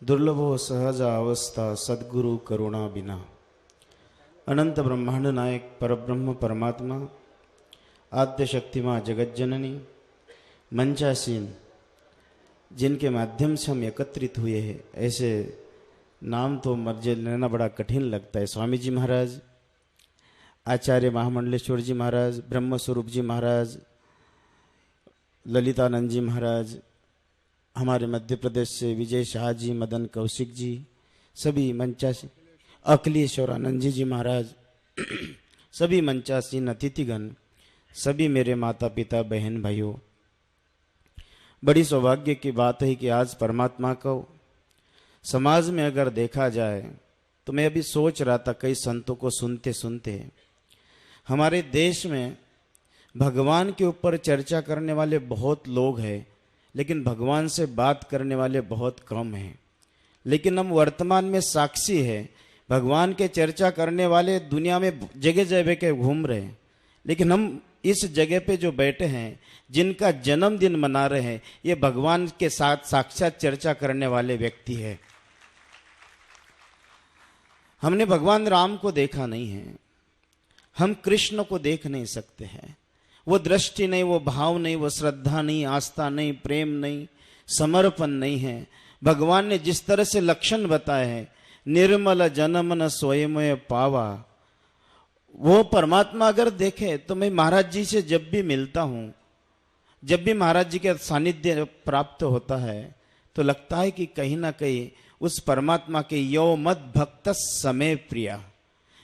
दुर्लभो सहज अवस्था सद्गुरु करुणा बिना। अनंत ब्रह्मांड नायक परब्रह्म परमात्मा आद्य शक्ति माँ जगत जननी मंचासीन जिनके माध्यम से हम एकत्रित हुए हैं, ऐसे नाम तो मुझे लेना बड़ा कठिन लगता है। स्वामी जी महाराज, आचार्य महामंडलेश्वर जी महाराज, ब्रह्म स्वरूप जी महाराज, ललितानंद जी महाराज, हमारे मध्य प्रदेश से विजय शाह जी, मदन कौशिक जी, सभी मंचासीन, अखिलेश्वरानंद जी महाराज, सभी मंचासीन अतिथिगण, सभी मेरे माता पिता बहन भाइयों, बड़ी सौभाग्य की बात है कि आज परमात्मा को समाज में अगर देखा जाए तो मैं अभी सोच रहा था कई संतों को सुनते सुनते, हमारे देश में भगवान के ऊपर चर्चा करने वाले बहुत लोग हैं, लेकिन भगवान से बात करने वाले बहुत कम हैं। लेकिन हम वर्तमान में साक्षी है, भगवान के चर्चा करने वाले दुनिया में जगह जगह के घूम रहे हैं, लेकिन हम इस जगह पे जो बैठे हैं, जिनका जन्मदिन मना रहे हैं, ये भगवान के साथ साक्षात चर्चा करने वाले व्यक्ति है। हमने भगवान राम को देखा नहीं है, हम कृष्ण को देख नहीं सकते हैं। वो दृष्टि नहीं, वो भाव नहीं, वो श्रद्धा नहीं, आस्था नहीं, प्रेम नहीं, समर्पण नहीं है। भगवान ने जिस तरह से लक्षण बताए हैं, निर्मल जनमन स्वयं पावा, वो परमात्मा अगर देखे तो मैं महाराज जी से जब भी मिलता हूं, जब भी महाराज जी के सानिध्य प्राप्त होता है, तो लगता है कि कहीं ना कहीं उस परमात्मा के यो मद भक्त समय प्रिया,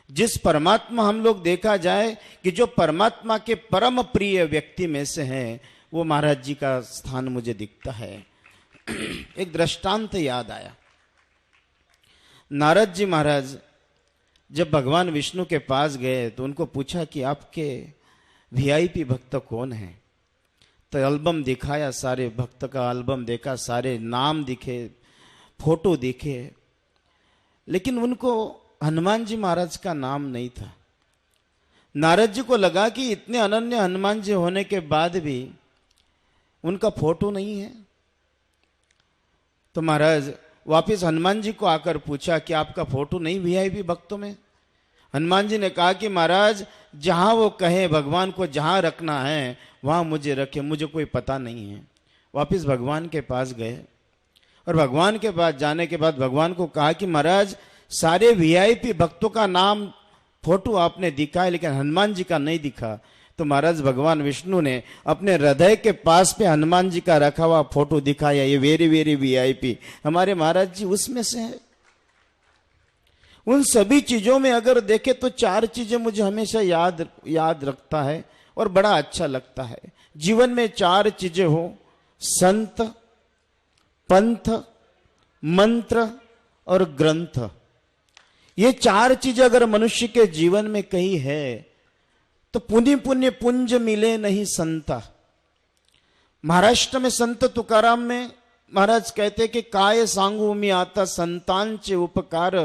जिस परमात्मा हम लोग देखा जाए कि जो परमात्मा के परम प्रिय व्यक्ति में से है, वो महाराज जी का स्थान मुझे दिखता है। एक दृष्टांत याद आया। नारद जी महाराज जब भगवान विष्णु के पास गए तो उनको पूछा कि आपके वीआईपी भक्त कौन है। तो एल्बम दिखाया, सारे भक्त का एल्बम देखा, सारे नाम दिखे, फोटो दिखे, लेकिन उनको हनुमान जी महाराज का नाम नहीं था। नारद जी को लगा कि इतने अनन्य हनुमान जी होने के बाद भी उनका फोटो नहीं है। तो महाराज वापिस हनुमान जी को आकर पूछा कि आपका फोटो नहीं वीआईपी भक्तों में। हनुमान जी ने कहा कि महाराज जहां वो कहे, भगवान को जहां रखना है वहां मुझे रखे, मुझे कोई पता नहीं है। वापिस भगवान के पास गए और भगवान के पास जाने के बाद भगवान को कहा कि महाराज सारे वीआईपी भक्तों का नाम फोटो आपने दिखाया, लेकिन हनुमान जी का नहीं दिखा। तो महाराज भगवान विष्णु ने अपने हृदय के पास पे हनुमान जी का रखा हुआ फोटो दिखाया, ये वेरी वेरी वीआईपी, हमारे महाराज जी उसमें से है। उन सभी चीजों में अगर देखे तो चार चीजें मुझे हमेशा याद रखता है और बड़ा अच्छा लगता है। जीवन में चार चीजें हो, संत, पंथ, मंत्र और ग्रंथ, ये चार चीजें अगर मनुष्य के जीवन में कहीं है तो पुण्य पुण्य पुंज मिले नहीं संता। महाराष्ट्र में संत तुकाराम में महाराज कहते कि काय सांगू मी आता संतांचे उपकार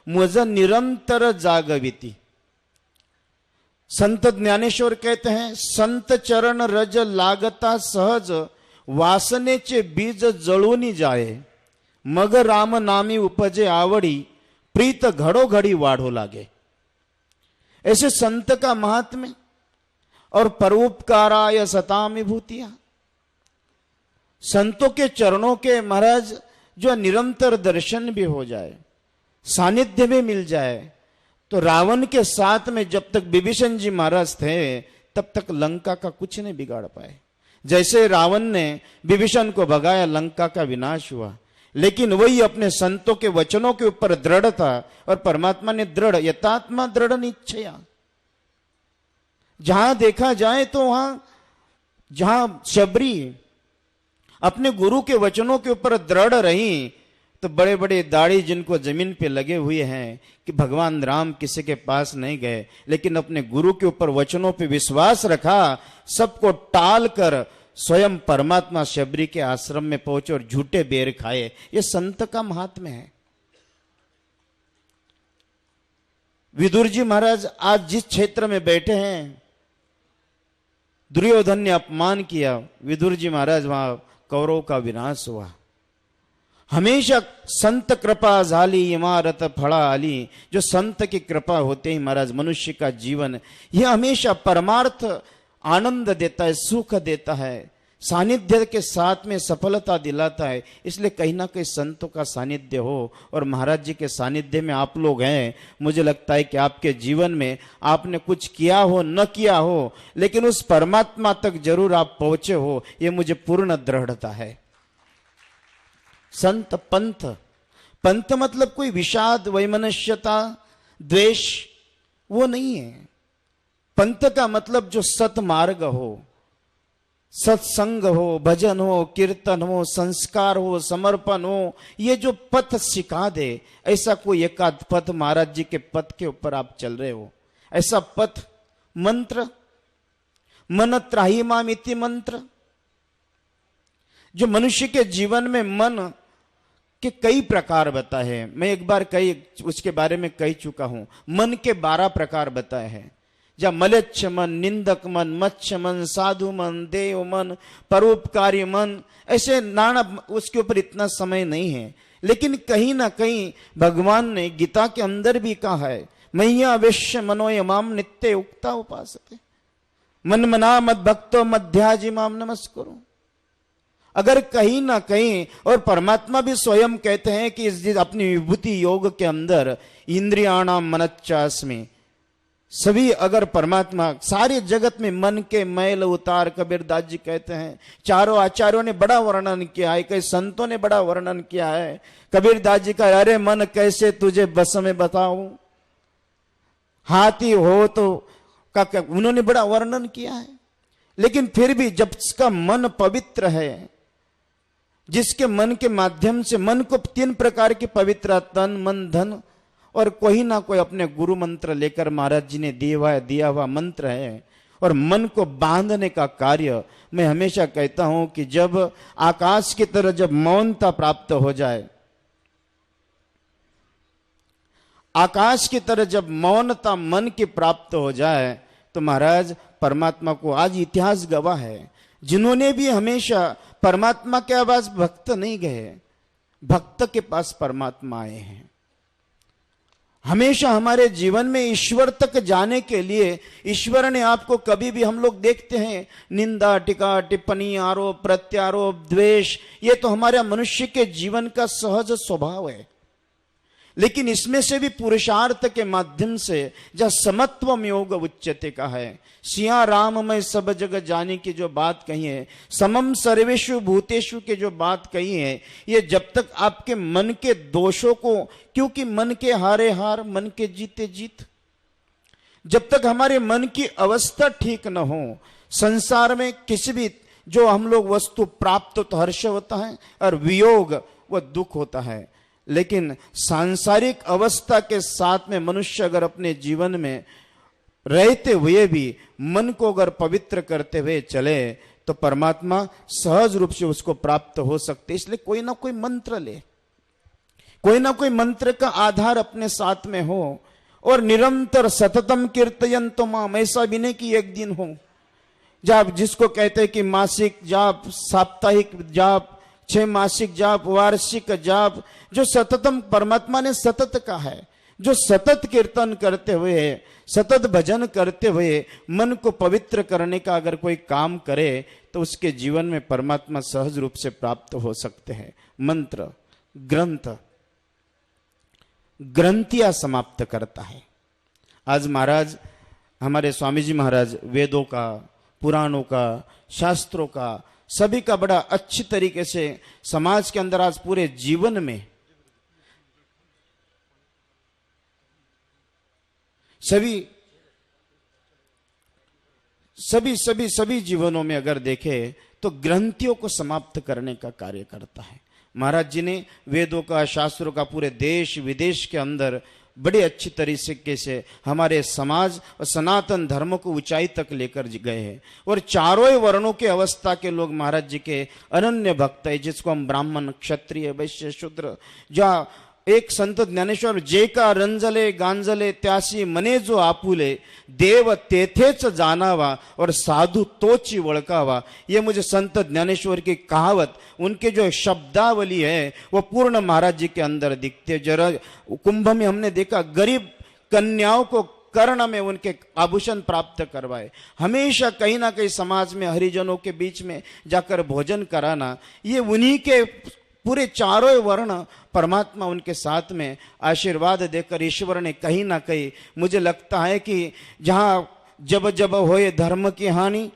मुझ निरंतर जागविती। संत ज्ञानेश्वर कहते हैं संत चरण रज लागता सहज वासनेचे बीज जळूनी जाए मग राम नामी उपजे आवडी प्रीत घड़ो घड़ी वाढ़ो लागे। ऐसे संत का महात्म्य और परोपकाराय सतामि भूतिया, संतों के चरणों के महाराज जो निरंतर दर्शन भी हो जाए, सानिध्य भी मिल जाए, तो रावण के साथ में जब तक विभीषण जी महाराज थे तब तक लंका का कुछ नहीं बिगाड़ पाए। जैसे रावण ने विभीषण को भगाया, लंका का विनाश हुआ, लेकिन वही अपने संतों के वचनों के ऊपर दृढ़ था और परमात्मा ने दृढ़ यथात्मा दृढ़ निश्चया। जहां देखा जाए तो वहां जहां शबरी अपने गुरु के वचनों के ऊपर दृढ़ रही, तो बड़े बड़े दाढ़ी जिनको जमीन पे लगे हुए हैं कि भगवान राम किसी के पास नहीं गए, लेकिन अपने गुरु के ऊपर वचनों पे विश्वास रखा, सबको टाल कर स्वयं परमात्मा शबरी के आश्रम में पहुंचे और झूठे बेर खाए। ये संत का महात्म्य है। विदुर जी महाराज आज जिस क्षेत्र में बैठे हैं, दुर्योधन ने अपमान किया, विदुर जी महाराज वहां कौरव का विनाश हुआ। हमेशा संत कृपा झाली इमारत फळा आली। जो संत की कृपा होते ही महाराज मनुष्य का जीवन यह हमेशा परमार्थ आनंद देता है, सुख देता है, सानिध्य के साथ में सफलता दिलाता है। इसलिए कहीं ना कहीं संतों का सानिध्य हो, और महाराज जी के सानिध्य में आप लोग हैं। मुझे लगता है कि आपके जीवन में आपने कुछ किया हो न किया हो, लेकिन उस परमात्मा तक जरूर आप पहुंचे हो, ये मुझे पूर्ण दृढ़ता है। संत पंथ, पंथ मतलब कोई विषाद वैमनस्यता द्वेष वो नहीं है। पंथ का मतलब जो सत मार्ग हो, सत्संग हो, भजन हो, कीर्तन हो, संस्कार हो, समर्पण हो, ये जो पथ सिखा दे, ऐसा कोई एकाध पथ महाराज जी के पथ के ऊपर आप चल रहे हो, ऐसा पथ मंत्र मन त्राही माम इति मंत्र, जो मनुष्य के जीवन में मन के कई प्रकार बताए हैं। मैं एक बार उसके बारे में कह चुका हूं। मन के 12 प्रकार बताए हैं, जब मलेच्छ मन, निंदक मन, मच्छ मन, साधु मन, देव मन, परोपकारी मन, ऐसे नाना, उसके ऊपर इतना समय नहीं है। लेकिन कहीं ना कहीं भगवान ने गीता के अंदर भी कहा है, मय्या अवश्य मनोय माम नित्य उक्ता उपासते मन मना मद भक्तो मध्याजी माम नमस्कुरु। अगर कहीं ना कहीं, और परमात्मा भी स्वयं कहते हैं कि इस अपनी विभूति योग के अंदर इंद्रियाणाम मनच्चास्मि, सभी अगर परमात्मा सारे जगत में मन के मैल उतार, कबीरदास जी कहते हैं। चारों आचार्यों ने बड़ा वर्णन किया है, कई संतों ने बड़ा वर्णन किया है। कबीरदास जी का अरे मन कैसे तुझे बस में बताऊं, हाथी हो तो का उन्होंने बड़ा वर्णन किया है। लेकिन फिर भी जब इसका मन पवित्र है, जिसके मन के माध्यम से मन को 3 प्रकार की पवित्र, तन मन धन, और कोई ना कोई अपने गुरु मंत्र लेकर महाराज जी ने दिया हुआ मंत्र है। और मन को बांधने का कार्य, मैं हमेशा कहता हूं कि जब आकाश की तरह जब मौनता प्राप्त हो जाए, आकाश की तरह जब मौनता मन की प्राप्त हो जाए, तो महाराज परमात्मा को, आज इतिहास गवाह है, जिन्होंने भी हमेशा परमात्मा के पास भक्त नहीं गए, भक्त के पास परमात्मा आए हैं। हमेशा हमारे जीवन में ईश्वर तक जाने के लिए ईश्वर ने आपको कभी भी, हम लोग देखते हैं निंदा टीका टिप्पणी आरोप प्रत्यारोप द्वेष, ये तो हमारे मनुष्य के जीवन का सहज स्वभाव है। लेकिन इसमें से भी पुरुषार्थ के माध्यम से जब समत्वम योग उच्चते का है, सिया राम में सब जगह जाने की जो बात कही है, समम सर्वेषु भूतेषु के जो बात कही है, ये जब तक आपके मन के दोषों को, क्योंकि मन के हारे हार मन के जीते जीत, जब तक हमारे मन की अवस्था ठीक न हो, संसार में किसी भी जो हम लोग वस्तु प्राप्त तो हर्ष होता है, और वियोग वह दुख होता है। लेकिन सांसारिक अवस्था के साथ में मनुष्य अगर अपने जीवन में रहते हुए भी मन को अगर पवित्र करते हुए चले, तो परमात्मा सहज रूप से उसको प्राप्त हो सकते। इसलिए कोई ना कोई मंत्र ले, कोई ना कोई मंत्र का आधार अपने साथ में हो, और निरंतर सततम कीर्तयन्तो माम, ऐसा भी नहीं कि एक दिन हो जाप, जिसको कहते हैं कि मासिक जाप, साप्ताहिक जाप, 6 मासिक जाप, वार्षिक जाप, जो सततम परमात्मा ने सतत कहा है, जो सतत कीर्तन करते हुए, सतत भजन करते हुए मन को पवित्र करने का अगर कोई काम करे, तो उसके जीवन में परमात्मा सहज रूप से प्राप्त हो सकते हैं। मंत्र ग्रंथ ग्रंथियां समाप्त करता है। आज महाराज, हमारे स्वामी जी महाराज वेदों का, पुराणों का, शास्त्रों का, सभी का बड़ा अच्छी तरीके से समाज के अंदर, आज पूरे जीवन में सभी जीवनों में अगर देखे तो ग्रंथियों को समाप्त करने का कार्य करता है। महाराज जी ने वेदों का, शास्त्रों का पूरे देश विदेश के अंदर बड़े अच्छी तरीके से हमारे समाज और सनातन धर्म को ऊंचाई तक लेकर गए हैं। और चारों वर्णों के अवस्था के लोग महाराज जी के अनन्य भक्त है, जिसको हम ब्राह्मण, क्षत्रिय, वैश्य, शूद्र, जो एक संत ज्ञानेश्वर, जे का रंजले गांजले त्यासी मने जो आपुले, देव तेथेच जानावा और साधु तोची वळकावा। ये मुझे संत ज्ञानेश्वर की कहावत, उनके जो शब्दावली है वो पूर्ण महाराज जी के अंदर दिखते। जरा कुंभ में हमने देखा गरीब कन्याओं को कर्ण में उनके आभूषण प्राप्त करवाए। हमेशा कहीं ना कहीं समाज में हरिजनों के बीच में जाकर भोजन कराना, ये उन्हीं के पूरे चारों वर्ण परमात्मा उनके साथ में आशीर्वाद देकर ईश्वर ने कहीं ना कहीं, मुझे लगता है कि जहां जब जब होए धर्म की हानि,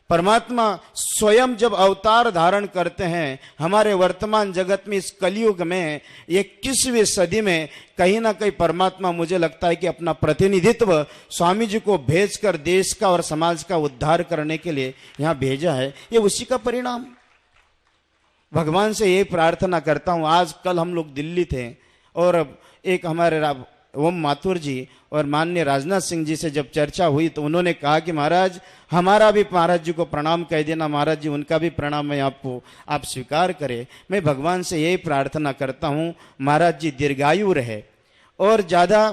परमात्मा स्वयं जब अवतार धारण करते हैं हमारे वर्तमान जगत में, इस कलयुग में 21वीं सदी में, कहीं ना कहीं परमात्मा मुझे लगता है कि अपना प्रतिनिधित्व स्वामी जी को भेजकर देश का और समाज का उद्धार करने के लिए यहाँ भेजा है। ये उसी का परिणाम। भगवान से ये प्रार्थना करता हूँ। आज कल हम लोग दिल्ली थे और एक हमारे ओम माथुर जी और माननीय राजनाथ सिंह जी से जब चर्चा हुई तो उन्होंने कहा कि महाराज हमारा भी महाराज जी को प्रणाम कह देना, महाराज जी उनका भी प्रणाम है आपको, आप स्वीकार करें। मैं भगवान से यही प्रार्थना करता हूँ महाराज जी दीर्घायु रहे और ज़्यादा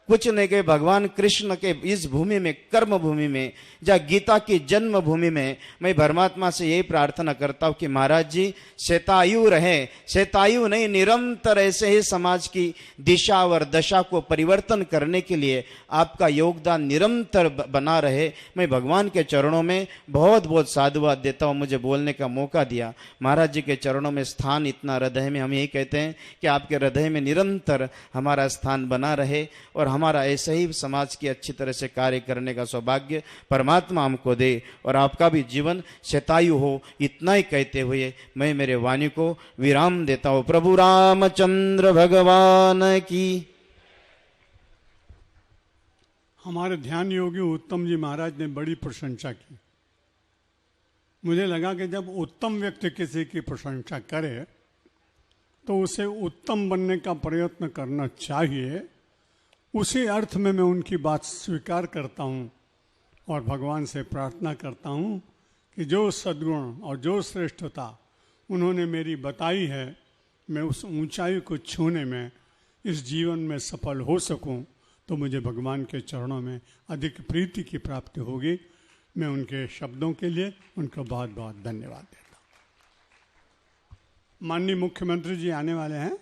कुछ नहीं के भगवान कृष्ण के इस भूमि में, कर्म भूमि में, जहाँ गीता की जन्म भूमि में, मैं परमात्मा से यही प्रार्थना करता हूँ कि महाराज जी शतायु रहे, शतायु नहीं, निरंतर ऐसे ही समाज की दिशा और दशा को परिवर्तन करने के लिए आपका योगदान निरंतर बना रहे। मैं भगवान के चरणों में बहुत बहुत साधुवाद देता हूँ, मुझे बोलने का मौका दिया। महाराज जी के चरणों में स्थान इतना हृदय में, हम यही कहते हैं कि आपके हृदय में निरंतर हमारा स्थान बना रहे और हमारा ऐसे ही समाज की अच्छी तरह से कार्य करने का सौभाग्य परमात्मा हमको दे और आपका भी जीवन शतायु हो। इतना ही कहते हुए मैं मेरे वाणी को विराम देता हूँ। प्रभु रामचंद्र भगवान की। हमारे ध्यान योगी उत्तम जी महाराज ने बड़ी प्रशंसा की। मुझे लगा कि जब उत्तम व्यक्ति किसी की प्रशंसा करे तो उसे उत्तम बनने का प्रयत्न करना चाहिए। उसी अर्थ में मैं उनकी बात स्वीकार करता हूँ और भगवान से प्रार्थना करता हूँ कि जो सद्गुण और जो श्रेष्ठता उन्होंने मेरी बताई है, मैं उस ऊंचाई को छूने में इस जीवन में सफल हो सकूं, तो मुझे भगवान के चरणों में अधिक प्रीति की प्राप्ति होगी। मैं उनके शब्दों के लिए उनको बहुत बहुत धन्यवाद देता हूँ। माननीय मुख्यमंत्री जी आने वाले हैं।